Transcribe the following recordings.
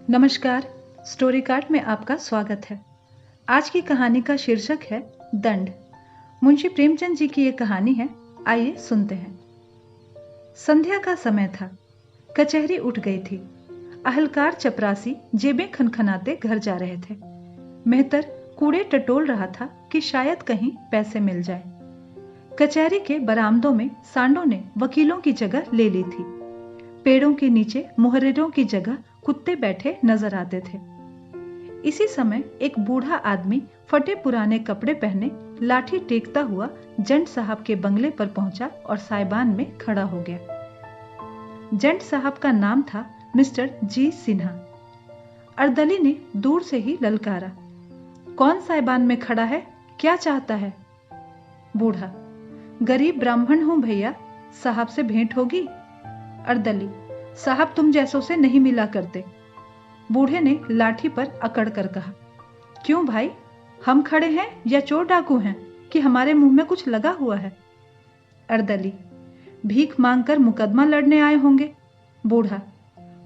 नमस्कार, story card में आपका स्वागत है। आज की कहानी का शीर्षक है दंड। मुंशी प्रेमचंद जी की ये कहानी है, आइए सुनते हैं। संध्या का समय था, कचहरी उठ गई थी। अहलकार चपरासी जेबें खनखनाते घर जा रहे थे। मेहतर कूड़े टटोल रहा था कि शायद कहीं पैसे मिल जाए। कचहरी के बरामदों में सांडों ने वकीलों की जगह ले ली थी। पेड़ों के नीचे मुहर्रिरों की जगह कुत्ते बैठे नजर आते थे। इसी समय एक बूढ़ा आदमी फटे पुराने कपड़े पहने लाठी टेकता हुआ जंट साहब के बंगले पर पहुंचा और साइबान में खड़ा हो गया। जंट साहब का नाम था मिस्टर जी सिन्हा। अर्दली ने दूर से ही ललकारा, कौन साइबान में खड़ा है, क्या चाहता है? बूढ़ा, गरीब ब्राह्मण हूं भैया, साहब से भेंट होगी? अर्दली, साहब तुम जैसों से नहीं मिला करते। बूढ़े ने लाठी पर अकड़ कर कहा, क्यों भाई, हम खड़े हैं या चोर डाकू हैं कि हमारे मुंह में कुछ लगा हुआ है? अर्दली, भीख मांगकर मुकदमा लड़ने आए होंगे। बूढ़ा,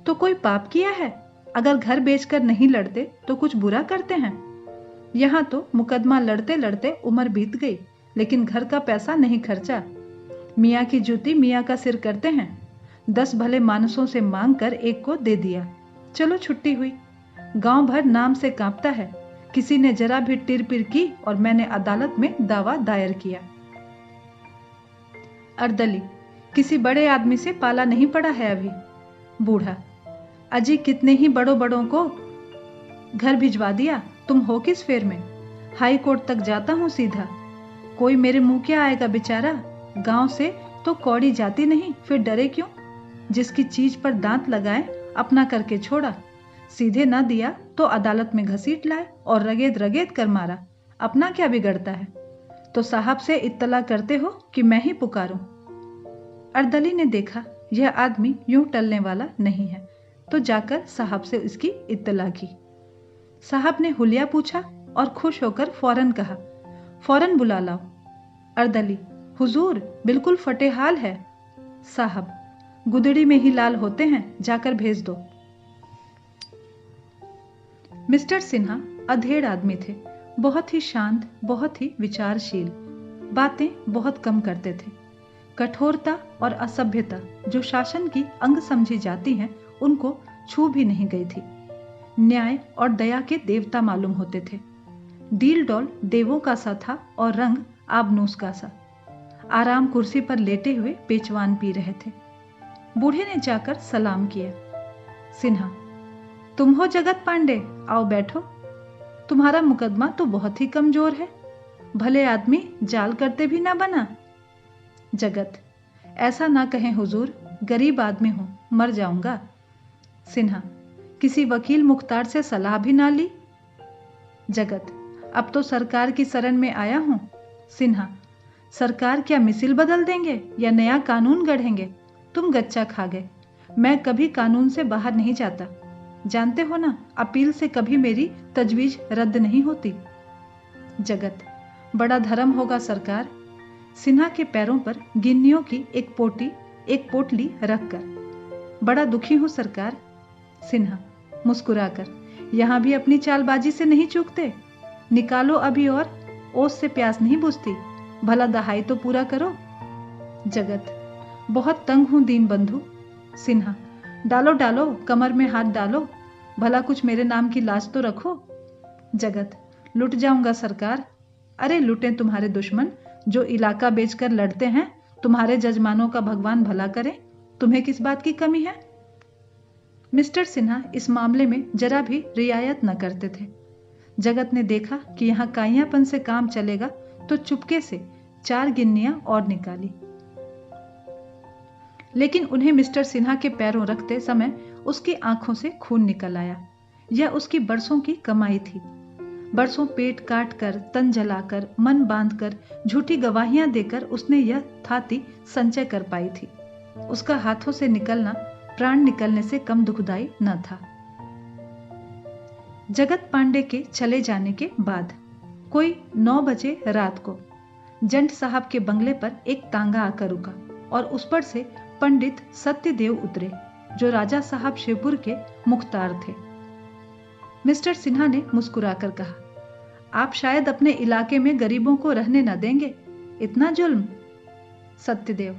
तो कोई पाप किया है? अगर घर बेचकर नहीं लड़ते तो कुछ बुरा करते हैं? यहाँ तो मुकदमा लड़ते लड़ते उम्र बीत गई, लेकिन घर का पैसा नहीं खर्चा। मियाँ की जूती मियाँ का सिर करते हैं। 10 भले मानसों से मांग कर एक को दे दिया, चलो छुट्टी हुई। गांव भर नाम से कांपता है, किसी ने जरा भी टिर पिर की और मैंने अदालत में दावा दायर किया। अर्दली, किसी बड़े आदमी से पाला नहीं पड़ा है अभी। बूढ़ा, अजी कितने ही बड़ों बड़ों को घर भिजवा दिया, तुम हो किस फेर में? हाई कोर्ट तक जाता हूँ सीधा, कोई मेरे मुंह क्या आएगा बेचारा। गांव से तो कौड़ी जाती नहीं, फिर डरे क्यों? जिसकी चीज पर दांत लगाए अपना करके छोड़ा, सीधे ना दिया तो अदालत में घसीट लाए और रगेद रगेद कर मारा, अपना क्या बिगड़ता है? तो साहब से इत्तला करते हो कि मैं ही पुकारूं? अर्दली ने देखा यह आदमी यूं टलने वाला नहीं है, तो जाकर साहब से इसकी इत्तला की। साहब ने हुलिया पूछा और खुश होकर फौरन कहा, फौरन बुला लाओ। अर्दली, हुजूर बिल्कुल फटे हाल है। साहब, गुदड़ी में ही लाल होते हैं, जाकर भेज दो। मिस्टर सिन्हा अधेड़ आदमी थे, बहुत ही शांत, बहुत ही विचारशील, बातें बहुत कम करते थे। कठोरता और असभ्यता जो शासन की अंग समझी जाती हैं, उनको छू भी नहीं गई थी। न्याय और दया के देवता मालूम होते थे। डील डॉल देवों का सा था और रंग आबनूस का सा। आराम कुर्सी पर लेटे हुए पेचवान पी रहे थे। बूढ़े ने जाकर सलाम किया। सिन्हा, तुम हो जगत पांडे, आओ बैठो। तुम्हारा मुकदमा तो बहुत ही कमजोर है, भले आदमी जाल करते भी ना बना। जगत, ऐसा ना कहें हुजूर, गरीब आदमी हूं, मर जाऊंगा। सिन्हा, किसी वकील मुख्तार से सलाह भी ना ली? जगत, अब तो सरकार की शरण में आया हूं। सिन्हा, सरकार क्या मिसिल बदल देंगे या नया कानून गढ़ेंगे? तुम गच्चा खा गए, मैं कभी कानून से बाहर नहीं जाता। जानते हो ना, अपील से कभी मेरी तजवीज रद्द नहीं होती। जगत, बड़ा धर्म होगा सरकार। सिन्हा के पैरों पर गिन्नियों की एक पोटली रखकर, बड़ा दुखी हूं सरकार। सिन्हा मुस्कुराकर, यहां भी अपनी चालबाजी से नहीं चूकते? निकालो अभी और, ओस से प्यास नहीं बुझती, भला दहाई तो पूरा करो। जगत, बहुत तंग हूं दीन बंधु। सिन्हा, डालो डालो, कमर में हाथ डालो, भला कुछ मेरे नाम की लाज तो रखो। जगत, लुट जाऊंगा सरकार। अरे लुटें तुम्हारे दुश्मन, जो इलाका बेचकर लड़ते हैं, तुम्हारे जजमानों का भगवान भला करे, तुम्हें किस बात की कमी है? मिस्टर सिन्हा इस मामले में जरा भी रियायत न करते थे। जगत ने देखा कि यहाँ काइयापन से काम चलेगा, तो चुपके से 4 गिन्नियां और निकाली। लेकिन उन्हें मिस्टर सिन्हा के पैरों रखते समय उसकी आंखों से खून निकल आया। यह उसकी बरसों की कमाई थी। बरसों पेट काट कर, तन जलाकर, मन बांधकर, झूठी गवाहियां देकर उसने यह थाती संचय कर पाई थी। उसका हाथों से निकलना प्राण निकलने से कम दुखदाई न था। जगत पांडे के चले जाने के बाद कोई 9 बजे रात को जंट साहब के बंगले पर एक तांगा आकर रुका और उस पर से पंडित सत्यदेव उतरे, जो राजा साहब शिवपुर के मुख्तार थे। मिस्टर सिन्हा ने मुस्कुराकर कहा, आप शायद अपने इलाके में गरीबों को रहने न देंगे। इतना जुल्म? सत्यदेव,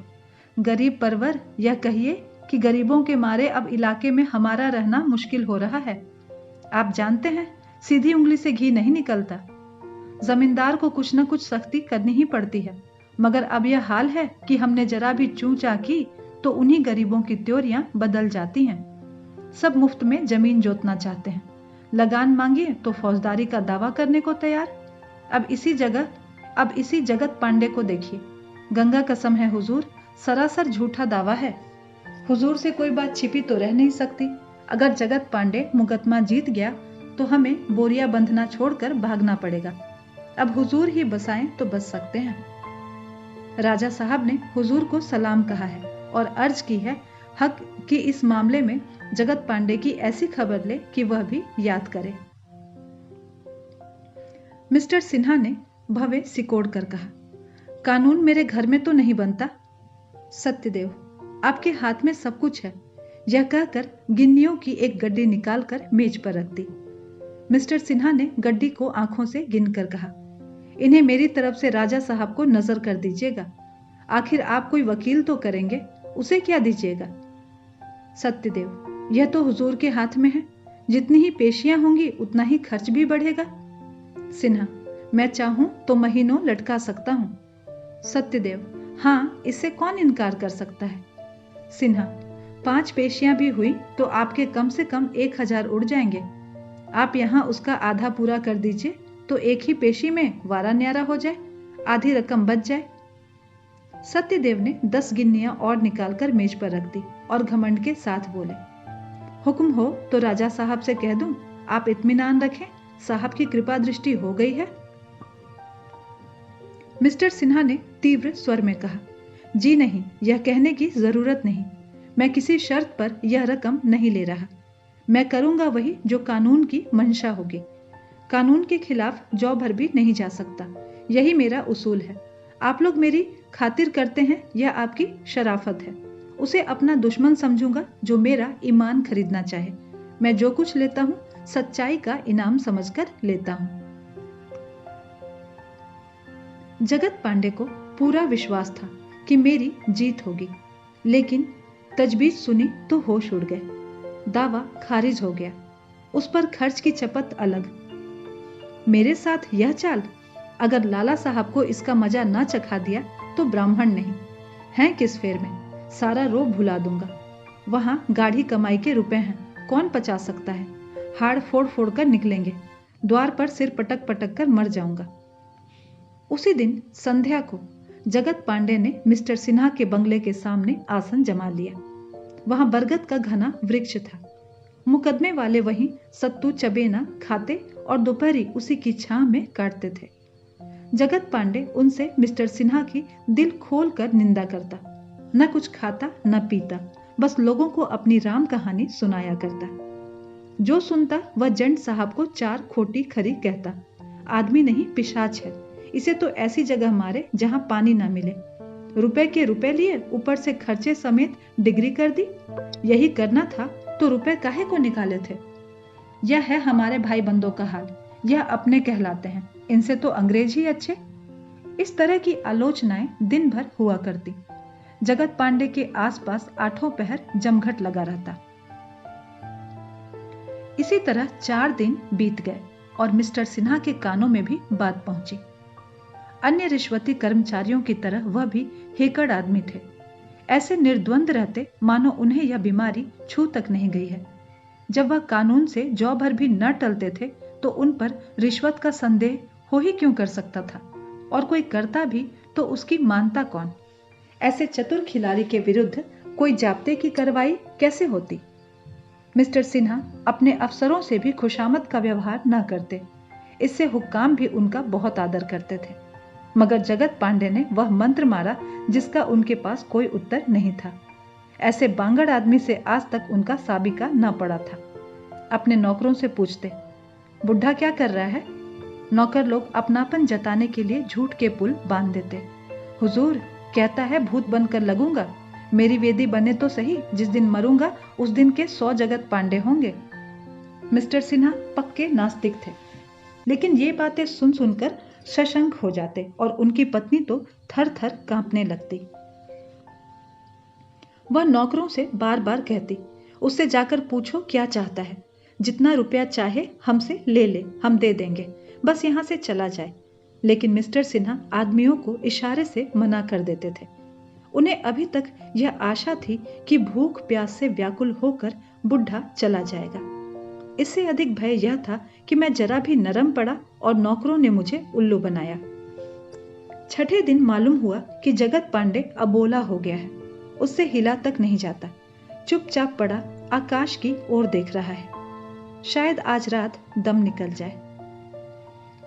गरीब परवर, यह कहिए कि गरीबों के मारे अब इलाके में हमारा रहना मुश्किल हो रहा है। आप जानते हैं, सीधी उंगली से घी नहीं निकलता। जमींदार को कुछ न कुछ सख्ती करनी ही पड़ती है, मगर अब यह हाल है कि हमने जरा भी चूं-चा की तो उन्हीं गरीबों की त्योरियां बदल जाती हैं। सब मुफ्त में जमीन जोतना चाहते हैं, लगान मांगिए तो फौजदारी का दावा करने को तैयार। अब इसी जगत पांडे को देखिए। गंगा कसम है हुजूर, सरासर झूठा दावा है। हुजूर से कोई बात छिपी तो रह नहीं सकती। अगर जगत पांडे मुकदमा जीत गया तो हमें बोरिया बंधना छोड़कर भागना पड़ेगा। अब हुजूर ही बसाएं तो बच सकते हैं। राजा साहब ने हुजूर को सलाम कहा है और अर्ज की है हक कि इस मामले में जगत पांडे की ऐसी खबर ले कि वह भी याद करे। मिस्टर सिन्हा ने भवे सिकोड़ कर कहा, कानून मेरे घर में तो नहीं बनता। सत्यदेव, आपके हाथ में सब कुछ है। यह कहकर गिन्नियों की एक गड्डी निकालकर मेज पर रख दी। मिस्टर सिन्हा ने गड्डी को आंखों से गिनकर कहा, इन्हें मेरी तरफ से राजा साहब को नजर कर दीजिएगा। आखिर आप कोई वकील तो करेंगे, उसे क्या दीजिएगा? सत्यदेव, यह तो हुजूर के हाथ में है। जितनी ही पेशियां होंगी उतना ही खर्च भी बढ़ेगा। सिन्हा, मैं चाहूं तो महीनों लटका सकता हूं। सत्यदेव, हाँ, इससे कौन इनकार कर सकता है। सिन्हा, 5 पेशियां भी हुई तो आपके कम से कम 1000 उड़ जाएंगे। आप यहाँ उसका आधा पूरा कर दीजिए तो एक ही पेशी में वारा न्यारा हो जाए, आधी रकम बच जाए। सत्यदेव ने 10 गिन्नियां और निकालकर मेज पर रख दी और घमंड के साथ बोले, हुक्म हो तो राजा साहब से कह दूं, आप इत्मीनान रखें, साहब की कृपा दृष्टि हो गई है। मिस्टर सिन्हा ने तीव्र स्वर में कहा, जी नहीं, यह कहने की जरूरत नहीं। मैं किसी शर्त पर यह रकम नहीं ले रहा। मैं करूंगा वही जो कानून की मंशा होगी। कानून के खिलाफ जौ भर भी नहीं जा सकता, यही मेरा उसूल है। आप लोग मेरी खातिर करते हैं, यह आपकी शराफत है। उसे अपना दुश्मन समझूंगा जो मेरा ईमान खरीदना चाहे। मैं जो कुछ लेता हूं सच्चाई का इनाम समझकर लेता हूं। जगत पांडे को पूरा विश्वास था कि मेरी जीत होगी, लेकिन तजवीज सुनी तो होश उड़ गए। दावा खारिज हो गया। उस पर खर्च की चपत अलग। मेरे साथ यह चाल, अगर लाला साहब को इसका मजा ना चखा दिया तो ब्राह्मण नहीं हैं किस फेर में। सारा रोब भुला दूंगा। वहां गाढ़ी कमाई के रुपए हैं, कौन पचा सकता है। हाड़ फोड़ फोड़ कर निकलेंगे, द्वार पर सिर पटक पटक कर मर जाऊंगा। उसी दिन संध्या को जगत पांडे ने मिस्टर सिन्हा के बंगले के सामने आसन जमा लिया। वहां बरगद का घना वृक्ष था। मुकदमे वाले वहीं सत्तू चबेना खाते और दोपहरी उसी की छां में काटते थे। जगत पांडे उनसे मिस्टर सिन्हा की दिल खोल कर निंदा करता। न कुछ खाता न पीता, बस लोगों को अपनी राम कहानी सुनाया करता। जो सुनता वह जंड साहब को 4 खोटी खरी कहता। आदमी नहीं, पिशाच है। इसे तो ऐसी जगह मारे जहां पानी ना मिले। रुपए के रुपए लिए, ऊपर से खर्चे समेत डिग्री कर दी। यही करना था तो रुपए काहे को निकाले थे। यह है हमारे भाई बंदों का हाल। यह अपने कहलाते हैं, इनसे तो अंग्रेज ही अच्छे। इस तरह की आलोचनाएं दिन भर हुआ करती। जगत पांडे के आसपास 8 पहर जमघट लगा रहता। इसी तरह 4 दिन बीत गए और मिस्टर सिन्हा के कानों में भी बात पहुंची। अन्य रिश्वती कर्मचारियों की तरह वह भी हेकड़ आदमी थे। ऐसे निर्द्वंद रहते मानो उन्हें यह बीमारी छू तक नहीं गई है। जब वह कानून से जौ भर भी न टलते थे तो उन पर रिश्वत का संदेह हो ही क्यों कर सकता था, और कोई करता भी तो उसकी मानता कौन। ऐसे चतुर खिलाड़ी के विरुद्ध कोई जाब्ते की कार्रवाई कैसे होती। मिस्टर सिन्हा अपने अफसरों से भी खुशामद का व्यवहार न करते। इससे हुक्काम भी उनका बहुत आदर करते थे। मगर जगत पांडे ने वह मंत्र मारा जिसका उनके पास कोई उत्तर नहीं था। ऐसे बांगड़ आदमी से आज तक उनका साबिका न पड़ा था। अपने नौकरों से पूछते, बुढ़ा क्या कर रहा है। नौकर लोग अपनापन जताने के लिए झूठ के पुल बांध देते। हुजूर कहता है भूत बनकर लगूंगा। मेरी वेदी बने तो सही, जिस दिन मरूंगा उस दिन के 100 जगत पांडे होंगे। मिस्टर सिन्हा पक्के नास्तिक थे, लेकिन ये बातें सुन सुनकर सशंक हो जाते और उनकी पत्नी तो थर थर कांपने लगती। वह नौकरों से बार बार कहती, उससे जाकर पूछो क्या चाहता है, जितना रुपया चाहे हमसे ले ले, हम दे देंगे, बस यहाँ से चला जाए। लेकिन मिस्टर सिन्हा आदमियों को इशारे से मना कर देते थे। उन्हें अभी तक यह आशा थी कि भूख प्यास से व्याकुल होकर बुढ़ा चला जाएगा। इससे अधिक भय यह था कि मैं जरा भी नरम पड़ा और नौकरों ने मुझे उल्लू बनाया। छठे दिन मालूम हुआ कि जगत पांडे अबोला हो गया है, उससे हिला तक नहीं जाता, चुपचाप पड़ा आकाश की ओर देख रहा है। शायद आज रात दम निकल जाए।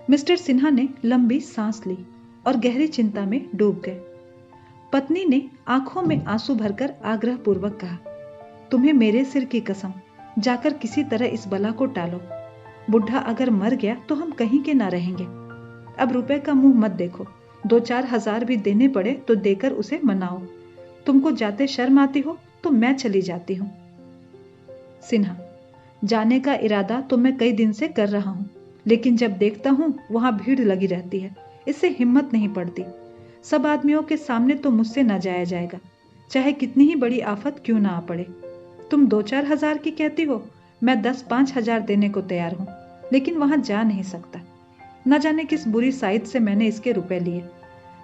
मिस्टर सिन्हा ने लंबी सांस ली और गहरी चिंता में डूब गए। पत्नी ने आंखों में आंसू भरकर आग्रहपूर्वक कहा, तुम्हें मेरे सिर की कसम, जाकर किसी तरह इस बला को टालो। बुढ़ा अगर मर गया तो हम कहीं के ना रहेंगे। अब रुपए का मुंह मत देखो, 2-4 हजार भी देने पड़े तो देकर उसे मनाओ। तुमको जाते शर्म आती हो तो मैं चली जाती हूं। सिन्हा, जाने का इरादा तो मैं कई दिन से कर रहा हूं, लेकिन जब देखता हूं वहां भीड़ लगी रहती है, इससे हिम्मत नहीं पड़ती। सब आदमियों के सामने तो मुझसे न जाया जाएगा, चाहे कितनी ही बड़ी आफत क्यों ना आ पड़े। तुम 2-4 हजार की कहती हो, मैं 10-5 हजार देने को तैयार हूं, लेकिन वहां जा नहीं सकता। न जाने किस बुरी साइड से मैंने इसके रुपए लिए।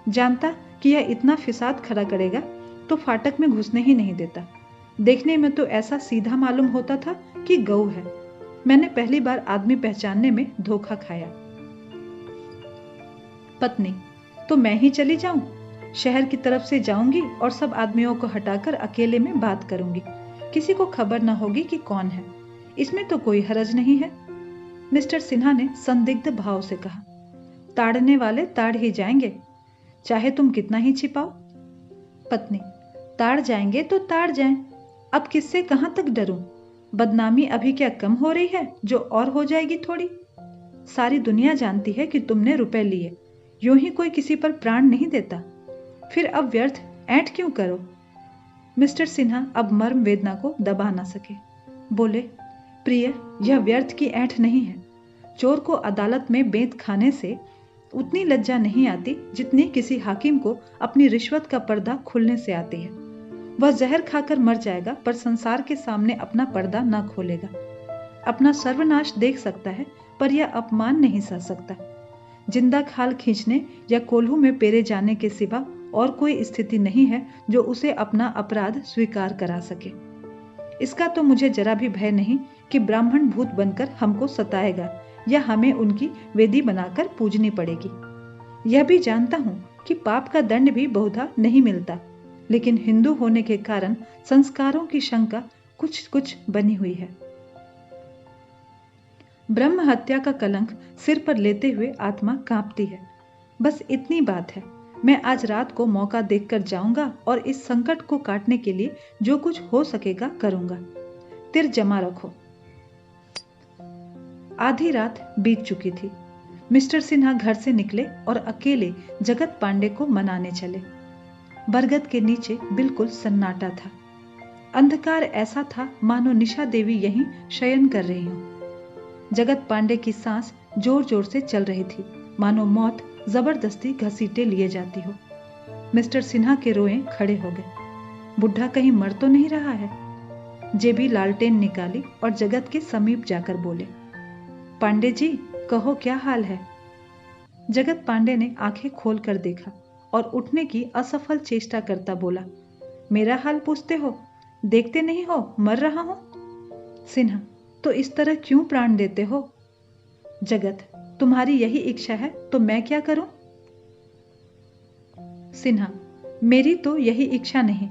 जानता कि यह इतना फिसाद खड़ा करेगा तो फाटक में घुसने ही नहीं देता। देखने में तो ऐसा सीधा मालूम होता था कि गऊ है। मैंने पहली बार आदमी पहचानने में धोखा खाया। पत्नी, तो मैं ही चली जाऊं? शहर की तरफ से जाऊंगी और सब आदमियों को हटाकर अकेले में बात करूंगी, किसी को खबर न होगी कि कौन है। इसमें तो कोई हरज नहीं है। मिस्टर सिन्हा ने संदिग्ध भाव से कहा, ताड़ने वाले ताड़ ही जाएंगे, चाहे तुम कितना ही छिपाओ। पत्नी, ताड़ जाएंगे तो ताड़ जाएं, अब किससे कहां तक डरूं? बदनामी अभी क्या कम हो रही है जो और हो जाएगी थोड़ी? सारी दुनिया जानती है कि तुमने रुपए लिए, यूं ही कोई किसी पर प्राण नहीं देता। फिर अब व्यर्थ ऐंठ क्यों करो? मिस्टर सिन्हा अब मर्म वेदना को दबा ना सके, बोले, प्रिय, यह व्यर्थ की ऐंठ नहीं है। चोर को अदालत में बेंत खाने से उतनी लज्जा नहीं आती जितनी किसी हाकिम को अपनी रिश्वत का पर्दा खुलने से आती है। वह जहर खाकर मर जाएगा पर संसार के सामने अपना पर्दा ना खोलेगा। अपना सर्वनाश देख सकता है पर यह अपमान नहीं सह सकता। जिंदा खाल खींचने या कोल्हू में पेरे जाने के सिवा और कोई स्थिति नहीं है जो उसे अपना अपराध स्वीकार करा सके। इसका तो मुझे जरा भी भय नहीं कि ब्राह्मण भूत बनकर हमको सताएगा या हमें उनकी वेदी बनाकर पूजनी पड़ेगी। यह भी जानता हूं कि पाप का दंड भी बहुधा नहीं मिलता, लेकिन हिंदू होने के कारण संस्कारों की शंका कुछ कुछ बनी हुई है। ब्रह्म हत्या का कलंक सिर पर लेते हुए आत्मा कांपती है। बस इतनी बात है, मैं आज रात को मौका देखकर जाऊंगा और इस संकट को काटने के लिए जो कुछ हो सकेगा करूंगा। तिर जमा रखो। आधी रात बीत चुकी थी। मिस्टर सिन्हा घर से निकले और अकेले जगत पांडे को मनाने चले। बरगद के नीचे बिल्कुल सन्नाटा था। अंधकार ऐसा था मानो निशा देवी यहीं शयन कर रही हो। जगत पांडे की सांस जोर जोर से चल रही थी, मानो मौत जबरदस्ती घसीटे लिए जाती हो। मिस्टर सिन्हा के रोए खड़े हो गए। बुढ़ा कहीं मर तो नहीं रहा है? जेबी लालटेन निकाली और जगत के समीप जाकर बोले, पांडे जी, कहो क्या हाल है? जगत पांडे ने आंखें खोलकर देखा और उठने की असफल चेष्टा करता बोला, मेरा हाल पूछते हो? देखते नहीं हो मर रहा हूं? सिन्हा, तो इस तरह क्यों प्राण देते हो? जगत, तुम्हारी यही इच्छा है तो मैं क्या करूं? सिन्हा, मेरी तो यही इच्छा नहीं।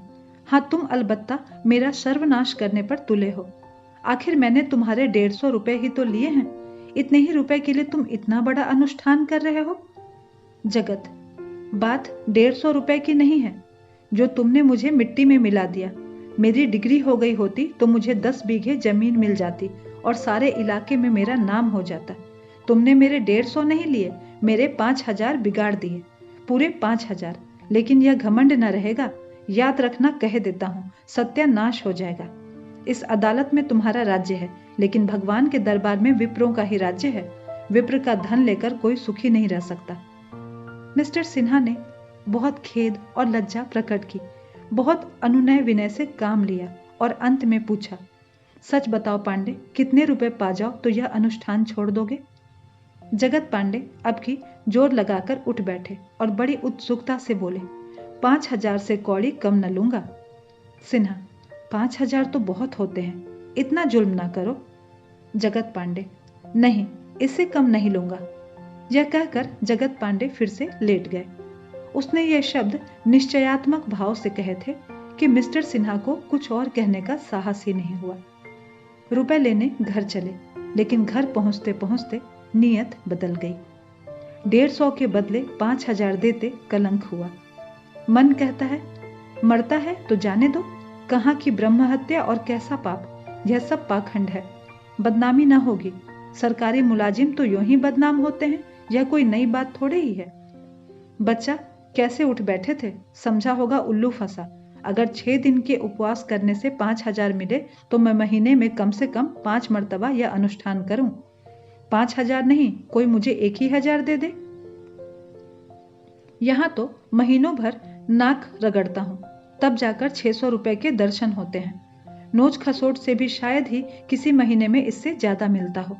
हाँ, तुम अलबत्ता मेरा सर्वनाश करने पर तुले हो। आखिर मैंने तुम्हारे 150 रुपए ही तो लिए हैं। इतने ही रुपए के लिए तुम इतना बड़ा अनुष्ठान कर रहे हो? जगत, बात 150 रुपए की नहीं है। जो तुमने मुझे मिट्टी में मिला दिया। मेरी डिग्री हो गई होती तो मुझे 10 बीघे जमीन मिल जाती और सारे इलाके में मेरा नाम हो जाता। तुमने मेरे 150 नहीं लिए, मेरे 5000 बिगाड़ दिए, पूरे 5000। लेकिन यह घमंड न रहेगा, याद रखना, कह देता हूं, सत्यानाश हो जाएगा। इस अदालत में तुम्हारा राज्य है, लेकिन भगवान के दरबार में विप्रों का ही राज्य है। विप्र का धन लेकर कोई सुखी नहीं रह सकता। मिस्टर सिन्हा ने बहुत खेद और लज्जा प्रकट की, बहुत अनुनय विनय से काम लिया और अंत में पूछा, सच बताओ पांडे, कितने रुपए पा जाओ तो यह अनुष्ठान छोड़ दोगे? जगत पांडे अब की जोर लगाकर उठ बैठे और बड़ी उत्सुकता से बोले, 5,000 से कौड़ी कम न लूंगा। सिन्हा, 5,000 तो बहुत होते हैं, इतना जुल्म ना करो। जगत पांडे, नहीं, इससे कम नहीं लूंगा। यह कहकर जगत पांडे फिर से लेट गए। उसने ये शब्द निश्चयात्मक भाव से कहे थे कि मिस्टर सिन्हा को कुछ और कहने का साहस ही नहीं हुआ। रुपए लेने घर चले, लेकिन घर पहुंचते पहुंचते नीयत बदल गई। 150 के बदले 5,000 देते कलंक हुआ। मन कहता है, मरता है तो जाने दो, कहाँ की ब्रह्म हत्या और कैसा पाप, यह सब पाखंड है, बदनामी ना होगी। सरकारी मुलाजिम तो यूं ही बदनाम होते हैं, यह कोई नई बात थोड़े ही है। बच्चा कैसे उठ बैठे थे, समझा होगा उल्लू फंसा। अगर 6 दिन के उपवास करने से 5,000 मिले तो मैं महीने में कम से कम 5 मर्तबा यह अनुष्ठान करूं। 5,000 नहीं, कोई मुझे 1,000 दे दे। यहां तो महीनों भर नाक रगड़ता हूं, तब जाकर 600 रुपए के दर्शन होते हैं। नोच खसोट से भी शायद ही किसी महीने में इससे ज्यादा मिलता हो।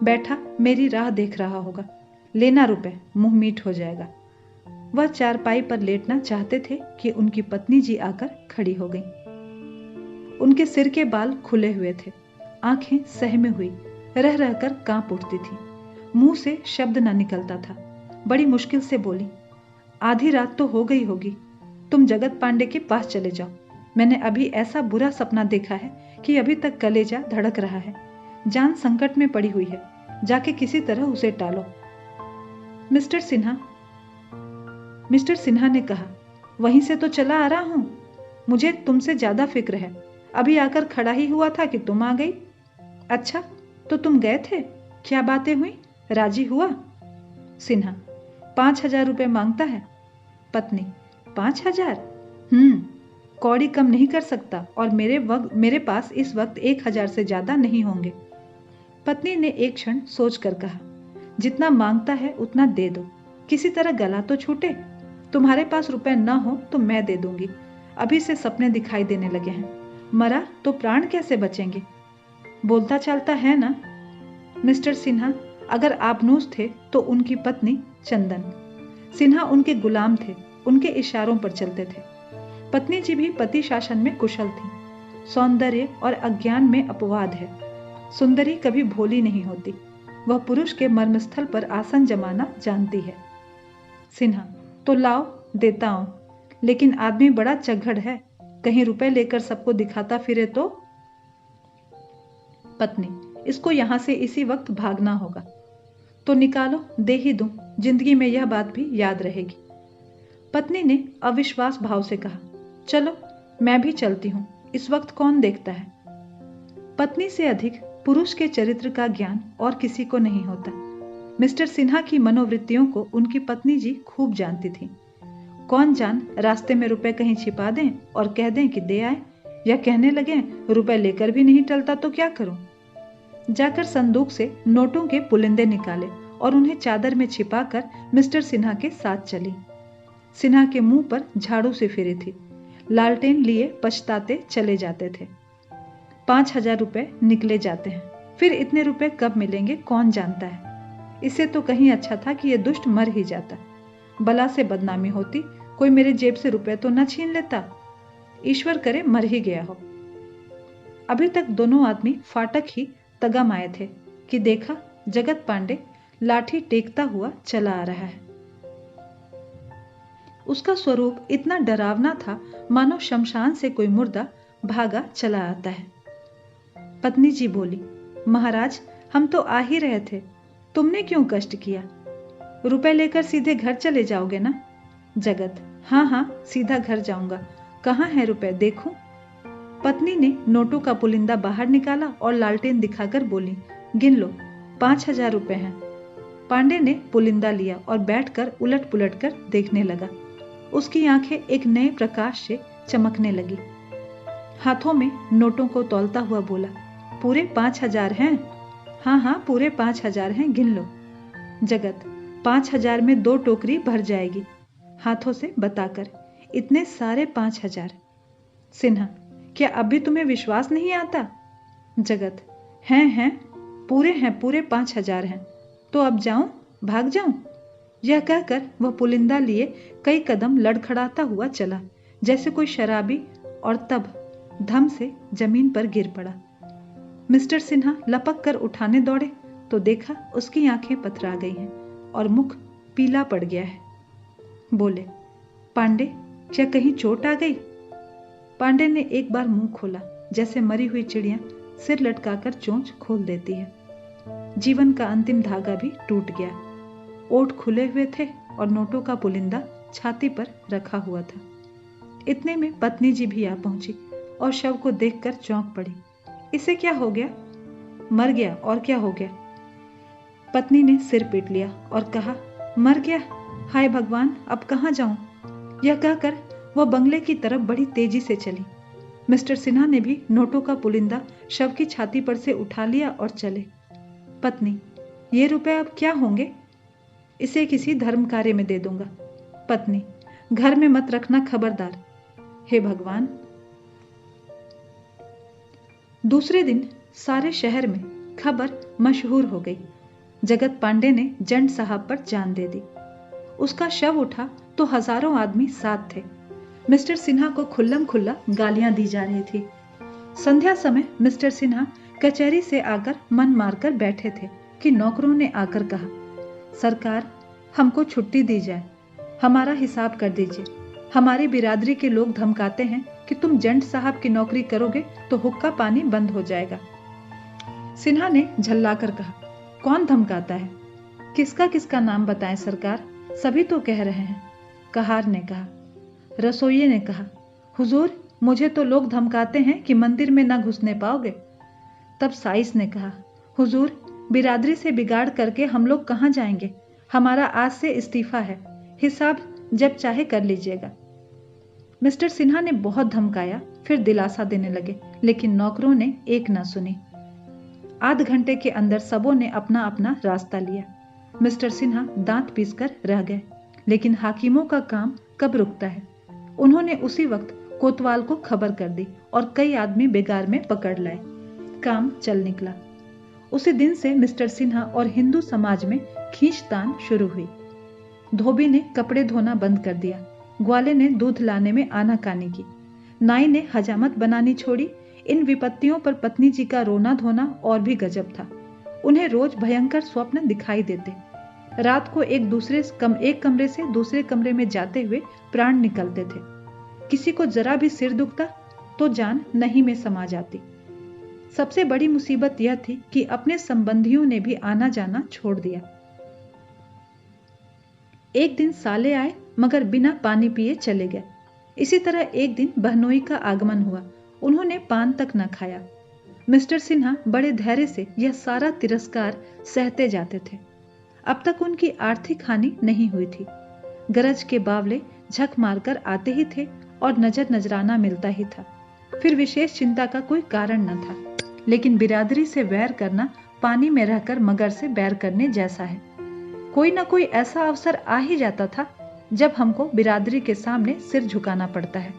बैठा मेरी राह देख रहा होगा, लेना रुपए, मुंह मीठ हो जाएगा। वह चारपाई पर लेटना चाहते थे कि उनकी पत्नी जी आकर खड़ी हो गईं। उनके सिर के बाल खुले हुए थे, आंखें सहमी हुई रह रहकर कांप उठती थी, मुंह से शब्द न निकलता था। बड़ी मुश्किल से बोली, आधी रात तो हो गई होगी, तुम जगत पांडे के पास चले जाओ। मैंने अभी ऐसा बुरा सपना देखा है कि अभी तक कलेजा धड़क रहा है। जान संकट में पड़ी हुई है, जाके किसी तरह उसे टालो। मिस्टर सिन्हा ने कहा, वहीं से तो चला आ रहा हूं, मुझे तुमसे ज्यादा फिक्र है। अभी आकर खड़ा ही हुआ था कि तुम आ गई। अच्छा, तो तुम गए थे, क्या बातें हुई, राजी हुआ? सिन्हा, 5,000 रुपए मांगता है। पत्नी, 5,000? कौड़ी कम नहीं कर सकता, और मेरे पास इस वक्त 1,000 से ज्यादा नहीं होंगे। पत्नी ने एक क्षण सोचकर कहा, जितना मांगता है उतना दे दो, किसी तरह गला तो छूटे। तुम्हारे पास रुपए न हो तो मैं दे दूंगी, अभी से सपने दिखाई देने लगे हैं। मरा तो प्राण कैसे बचेंगे? बोलता चालता है ना। मिस्टर सिन्हा अगर आपनूस थे तो उनकी पत्नी चंदन। सिन्हा उनके गुलाम थे, उनके इशारों पर चलते थे। पत्नी जी भी पति शासन में कुशल थी। सौंदर्य और अज्ञान में अपवाद है। सुंदरी कभी भोली नहीं होती, वह पुरुष के मर्मस्थल पर आसन जमाना जानती है। सिन्हा, तो लाओ, देता हूं, लेकिन आदमी बड़ा चग्गड़ है, कहीं रुपए लेकर सबको दिखाता फिरे तो। पत्नी, इसको यहां से इसी वक्त भागना होगा। तो निकालो, दे ही दूं, जिंदगी में यह बात भी याद रहेगी। पत्नी ने अविश्वास भाव से कहा, चलो मैं भी चलती हूं, इस वक्त कौन देखता है। पत्नी से अधिक पुरुष के चरित्र का ज्ञान और किसी को नहीं होता। मिस्टर सिन्हा की मनोवृत्तियों को उनकी पत्नी जी खूब जानती थी। कौन जान रास्ते में रुपए कहीं छिपा दें और कह दें कि दे आए, या कहने लगे रुपए लेकर भी नहीं टलता तो क्या करूं। जाकर संदूक से नोटों के पुलिंदे निकाले और उन्हें चादर में छिपाकर मिस्टर सिन्हा के साथ चली। सिन्हा के मुंह पर झाड़ू से फिरी थी, लालटेन लिए पछताते चले जाते थे। 5,000 रुपए निकले जाते हैं, फिर इतने रुपए कब मिलेंगे कौन जानता है। इससे तो कहीं अच्छा था कि यह दुष्ट मर ही जाता, बला से बदनामी होती, कोई मेरे जेब से रुपए तो न छीन लेता। ईश्वर करे मर ही गया हो। अभी तक दोनों आदमी फाटक ही तगम आए थे कि देखा जगत पांडे लाठी टेकता हुआ चला आ रहा है। उसका स्वरूप इतना डरावना था मानो शमशान से कोई मुर्दा भागा चला आता है। पत्नी जी बोली, महाराज हम तो आ ही रहे थे, तुमने क्यों कष्ट किया? रुपए लेकर सीधे घर चले जाओगे ना? जगत, हाँ, सीधा घर जाऊंगा। कहाँ है रुपए, देखूं? पत्नी ने नोटों का पुलिंदा बाहर निकाला और लालटेन दिखाकर बोली, गिन लो, 5,000 रुपए हैं। पांडे ने पुलिंदा लिया और बैठकर उलट पुलट कर देखने लगा। उसकी आंखें एक नए प्रकाश से चमकने लगी। हाथों में नोटों को तौलता हुआ बोला, पूरे 5,000 हैं? हाँ हाँ, पूरे 5,000 हैं, गिन लो। जगत, 5,000 में 2 टोकरी भर जाएगी, हाथों से बताकर। इतने सारे 5,000। सिन्हा, क्या अभी तुम्हें विश्वास नहीं आता? जगत, हैं, पूरे 5,000 हैं। तो अब जाऊं, भाग जाऊं? यह कहकर वह पुलिंदा लिए कई कदम लड़खड़ाता हुआ चला, जैसे कोई शराबी, और तब धम से जमीन पर गिर पड़ा। मिस्टर सिन्हा लपक कर उठाने दौड़े तो देखा उसकी आंखें पथरा गई हैं और मुख पीला पड़ गया है। बोले, पांडे, क्या कहीं चोट आ गई? पांडे ने एक बार मुंह खोला, जैसे मरी हुई चिड़िया सिर लटकाकर चोंच खोल देती है। जीवन का अंतिम धागा भी टूट गया। ओठ खुले हुए थे और नोटों का पुलिंदा छाती पर रखा हुआ था। इतने में पत्नी जी भी आ पहुंची और शव को देखकर चौंक पड़ी। इसे क्या हो गया? मर गया, और क्या हो गया? पत्नी ने सिर पीट लिया और कहा, मर गया? हाय भगवान, अब कहाँ जाऊं? यह कहकर वह बंगले की तरफ बड़ी तेजी से चली। मिस्टर सिन्हा ने भी नोटों का पुलिंदा शव की छाती पर से उठा लिया और चले। पत्नी, ये रुपए अब क्या होंगे? इसे किसी धर्म कार्य में दे दूंगा। पत्नी, घर में मत रखना, खबरदार। हे भगवान। दूसरे दिन सारे शहर में खबर मशहूर हो गई। जगत पांडे ने जंड साहब पर जान दे दी। उसका शव उठा तो हजारों आदमी साथ थे। मिस्टर सिन्हा को खुल्लम खुल्ला गालियां दी जा रही थी। संध्या समय मिस्टर सिन्हा कचहरी से आकर मन मारकर बैठे थे कि नौकरों ने आकर कहा, सरकार, हमको छुट्टी दी जाए, हमारा हिसाब कर दीजिए। हमारी बिरादरी के लोग धमकाते हैं कि तुम जंड साहब की नौकरी करोगे तो हुक्का पानी बंद हो जाएगा। सिन्हा ने झल्लाकर कहा, कौन धमकाता है? किसका किसका नाम बताएं सरकार, सभी तो कह रहे हैं। कहार ने कहा। रसोइये ने कहा, हुजूर, मुझे तो लोग धमकाते हैं कि मंदिर में ना घुसने पाओगे। तब साइस ने कहा, हुजूर, बिरादरी से बिगाड़ करके हम लोग कहाँ जाएंगे? हमारा आज से इस्तीफा है, हिसाब जब चाहे कर लीजिएगा। मिस्टर सिन्हा ने बहुत धमकाया, फिर दिलासा देने लगे, लेकिन नौकरों ने एक ना सुनी। आध घंटे के अंदर सबों ने अपना अपना रास्ता लिया। मिस्टर सिन्हा दांत पीसकर रह गए, लेकिन हाकिमों का काम कब रुकता है। उन्होंने उसी वक्त कोतवाल को खबर कर दी और कई आदमी बेगार में पकड़ लाए। काम चल निकला। उसी दिन से मिस्टर सिन्हा और हिंदू समाज में खींचतान शुरू हुई। धोबी ने कपड़े धोना बंद कर दिया, ग्वाले ने दूध लाने में आनाकानी की, नाई ने हजामत बनानी छोड़ी। इन विपत्तियों पर पत्नी जी का रोना धोना और भी गजब था। उन्हें रोज भयंकर स्वप्न दिखाई देते। रात को एक कमरे से दूसरे कमरे में जाते हुए प्राण निकलते थे। किसी को जरा भी सिर दुखता तो जान नहीं में समा जाती। सबसे बड़ी मुसीबत यह थी कि अपने संबंधियों ने भी आना जाना छोड़ दिया। एक दिन साले आए मगर बिना पानी पिए चले गए। इसी तरह एक दिन बहनोई का आगमन हुआ। उन्होंने पान तक न खाया। मिस्टर सिन्हा बड़े धैर्य से यह सारा तिरस्कार सहते जाते थे। अब तक उनकी आर्थिक हानि नहीं हुई थी। गरज के बावले झक मारकर आते ही थे और नजराना मिलता ही था। फिर विशेष चिंता का कोई कारण न था। लेकिन बिरादरी से वैर करना पानी में रहकर मगर से बैर करने जैसा है। कोई ना कोई ऐसा अवसर आ ही जाता था जब हमको बिरादरी के सामने सिर झुकाना पड़ता है।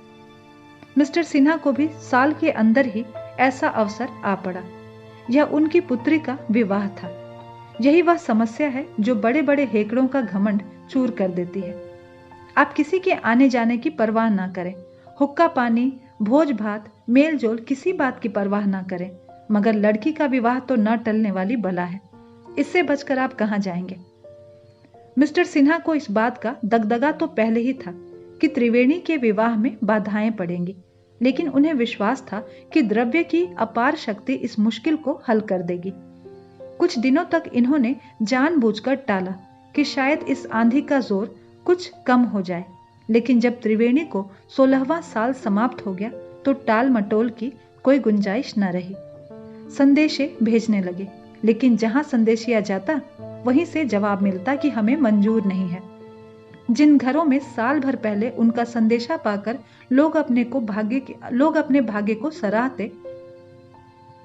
मिस्टर सिन्हा को भी साल के अंदर ही ऐसा अवसर आ पड़ा। यह उनकी पुत्री का विवाह था। यही वह समस्या है जो बड़े बड़े हेकड़ों का घमंड चूर कर देती है। आप किसी के आने जाने की परवाह ना करें, हुक्का पानी, भोज भात, मेल जोल, किसी बात की परवाह ना करें, मगर लड़की का विवाह तो न टलने वाली बला है। इससे बचकर आप कहां जाएंगे? मिस्टर सिन्हा को इस बात का दगदगा तो पहले ही था कि त्रिवेणी के विवाह में बाधाएं पड़ेंगी, लेकिन उन्हें विश्वास था कि द्रव्य की अपार शक्ति इस मुश्किल को हल कर देगी। कुछ दिनों तक इन्होंने जानबूझकर टाला कि शायद इस आंधी का जोर कुछ कम हो जाए, लेकिन जब त्रिवेणी को 16वां साल समाप्त हो गया तो टाल मटोल की कोई गुंजाइश न रही। संदेशे भेजने लगे, लेकिन जहां संदेशिया जाता वहीं से जवाब मिलता कि हमें मंजूर नहीं है। जिन घरों में साल भर पहले उनका संदेशा पाकर लोग अपने भाग्य को सराहते,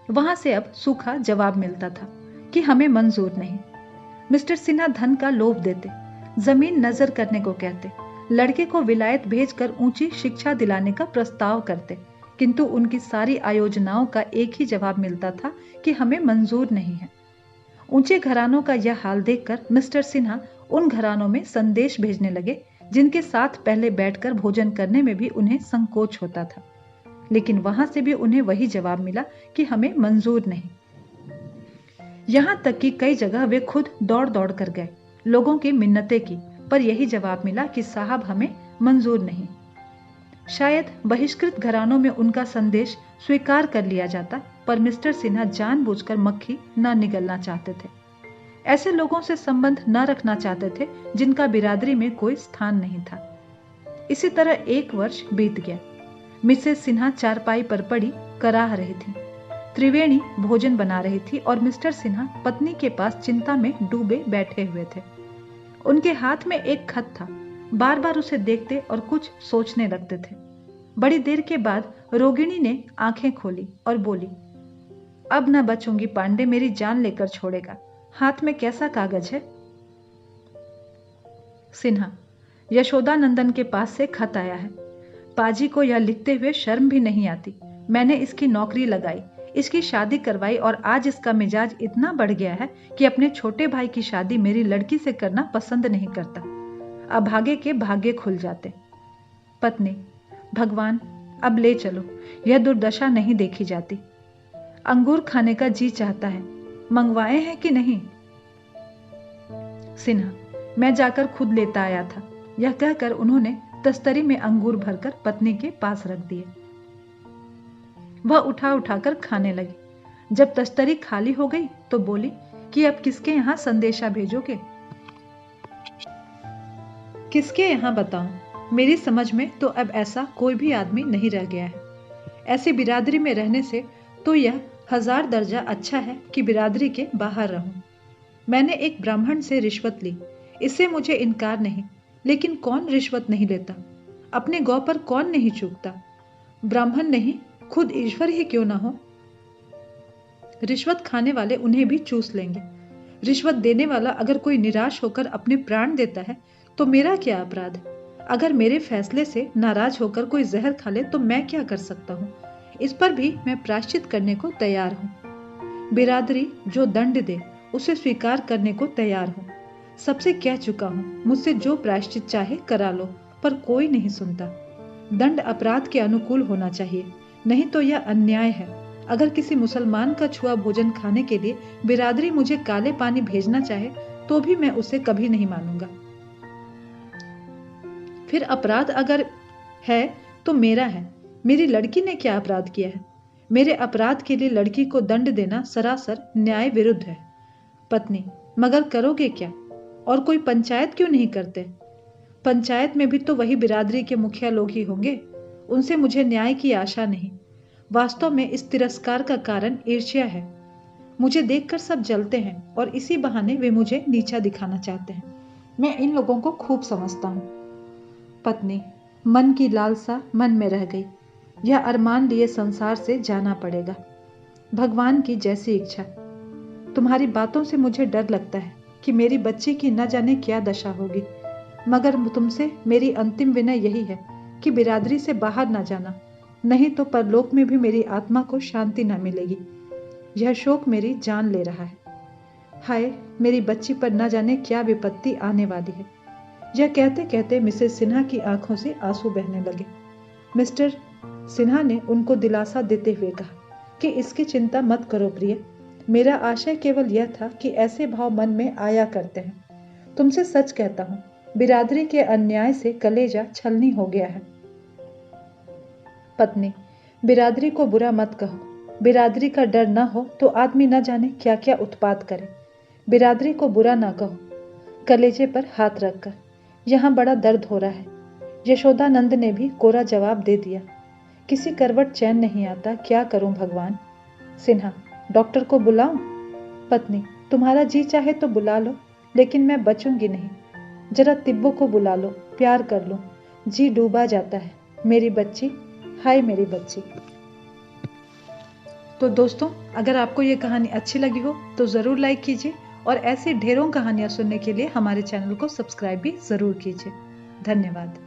वहां से अब सूखा जवाब मिलता था कि हमें मंजूर नहीं। मिस्टर सिन्हा धन का लोभ देते, जमीन नजर करने को कहते, लड़के को विलायत भेजकर ऊंची शिक्षा दिलाने का प्रस्ताव करते, किंतु उनकी सारी आयोजनाओं का एक ही जवाब मिलता था कि हमें मंजूर नहीं है। ऊंचे घरानों का यह हाल देखकर मिस्टर सिन्हा उन घरानों में संदेश भेजने लगे जिनके साथ पहले बैठकर भोजन करने में भी उन्हें संकोच होता था, लेकिन वहां से भी उन्हें वही जवाब मिला कि हमें मंजूर नहीं। यहां तक कि कई जगह वे खुद दौड़ दौड़ कर गए, लोगों की मिन्नतें की, पर यही जवाब मिला कि साहब हमें मंजूर नहीं। शायद बहिष्कृत घरानों में उनका संदेश स्वीकार कर लिया जाता, पर मिस्टर सिन्हा जानबूझकर मक्खी न निगलना चाहते थे। ऐसे लोगों से संबंध न रखना चाहते थे जिनका बिरादरी में कोई स्थान नहीं था। इसी तरह 1 वर्ष बीत गया। मिसेस सिन्हा चारपाई पर पड़ी कराह रही थी, त्रिवेणी भोजन बना रही थी और मिस्टर सिन्हा पत्नी के पास चिंता में डूबे बैठे हुए थे। उनके हाथ में एक खत था, बार बार उसे देखते और कुछ सोचने लगते थे। बड़ी देर के बाद रोगिणी ने आंखें खोली और बोली, अब न बचूंगी पांडे, मेरी जान लेकर छोड़ेगा। हाथ में कैसा कागज है? सिन्हा, यशोदानंदन के पास से खत आया है। पाजी को यह लिखते हुए शर्म भी नहीं आती। मैंने इसकी नौकरी लगाई, इसकी शादी करवाई और आज इसका मिजाज इतना बढ़ गया है कि अपने छोटे भाई की शादी मेरी लड़की से करना पसंद नहीं करता। अभागे के भाग्य खुल जाते। पत्नी, भगवान अब ले चलो, यह दुर्दशा नहीं देखी जाती। अंगूर खाने का जी चाहता है, मंगवाए हैं कि नहीं? सिन्हा, मैं जाकर खुद लेता आया था। यह कहकर उन्होंने तस्तरी में अंगूर भरकर पत्नी के पास रख दिए। वह उठा उठाकर खाने लगी। जब तस्तरी खाली हो गई तो बोली कि अब किसके यहां संदेशा भेजोगे? किसके यहां बताऊं? मेरी समझ में तो अब ऐसा कोई भी आदमी नहीं रह गया है। ऐसी बिरादरी में रहने से तो यह 1000 दर्जा अच्छा है कि बिरादरी के बाहर रहूं। मैंने एक ब्राह्मण से रिश्वत ली, इससे मुझे इनकार नहीं, लेकिन कौन रिश्वत नहीं लेता? अपने गौ पर कौन नहीं चूकता? ब्राह्मण नहीं, खुद ईश्वर ही क्यों ना हो। रिश्वत खाने वाले उन्हें भी चूस लेंगे। रिश्वत देने वाला अगर कोई निराश होकर अपने प्राण देता है तो मेरा क्या अपराध? अगर मेरे फैसले से नाराज होकर कोई जहर खा ले तो मैं क्या कर सकता हूँ? इस पर भी मैं प्रायश्चित करने को तैयार हूँ। बिरादरी जो दंड दे उसे स्वीकार करने को तैयार हूँ। सबसे कह चुका हूँ, मुझसे जो प्रायश्चित चाहे करा लो, पर कोई नहीं सुनता। दंड अपराध के अनुकूल होना चाहिए, नहीं तो यह अन्याय है। अगर किसी मुसलमान का छुआ भोजन खाने के लिए बिरादरी मुझे काले पानी भेजना चाहे तो भी मैं उसे कभी नहीं मानूंगा। फिर अपराध अगर है तो मेरा है। मेरी लड़की ने क्या अपराध किया है? मेरे अपराध के लिए लड़की को दंड देना सरासर न्याय विरुद्ध है। पत्नी, मगर करोगे क्या? और कोई पंचायत क्यों नहीं करते? पंचायत में भी तो वही बिरादरी के मुखिया लोग ही होंगे। उनसे मुझे न्याय की आशा नहीं। वास्तव में इस तिरस्कार का कारण ईर्ष्या है। मुझे देखकर सब जलते हैं और इसी बहाने वे मुझे नीचा दिखाना चाहते हैं। मैं इन लोगों को खूब समझता हूँ। पत्नी, मन की लालसा मन में रह गई। यह अरमान लिए संसार से जाना पड़ेगा। भगवान की जैसी इच्छा। तुम्हारी बातों से मुझे डर लगता है कि मेरी बच्ची की न जाने क्या दशा होगी, मगर तुमसे मेरी अंतिम विनय यही है कि बिरादरी से बाहर न जाना, नहीं तो परलोक में भी मेरी आत्मा को शांति न मिलेगी। यह शोक मेरी जान ले रहा है। हाय, मेरी बच्ची पर न जाने क्या विपत्ति आने वाली है। यह कहते कहते मिसेस सिन्हा की आंखों से आंसू बहने लगे। मिस्टर सिन्हा ने उनको दिलासा देते हुए कहा कि इसकी चिंता मत करो प्रिय, मेरा आशय केवल यह था कि ऐसे भाव मन में आया करते हैं। तुमसे सच कहता हूँ, बिरादरी के अन्याय से कलेजा छलनी हो गया है। पत्नी, बिरादरी को बुरा मत कहो। बिरादरी का डर न हो तो आदमी न जाने क्या क्या उत्पात करे। बिरादरी को बुरा ना कहो। कलेजे पर हाथ रखकर, यहाँ बड़ा दर्द हो रहा है। यशोदानंद ने भी कोरा जवाब दे दिया। किसी करवट चैन नहीं आता, क्या करूं भगवान। सिन्हा, डॉक्टर को बुलाऊं? पत्नी, तुम्हारा जी चाहे तो बुला लो, लेकिन मैं बचूंगी नहीं। जरा तिब्बो को बुला लो, प्यार कर लो, जी डूबा जाता है, मेरी बच्ची, हाय मेरी बच्ची। तो दोस्तों, अगर आपको ये कहानी अच्छी लगी हो तो ज़रूर लाइक कीजिए और ऐसी ढेरों कहानियाँ सुनने के लिए हमारे चैनल को सब्सक्राइब भी ज़रूर कीजिए। धन्यवाद।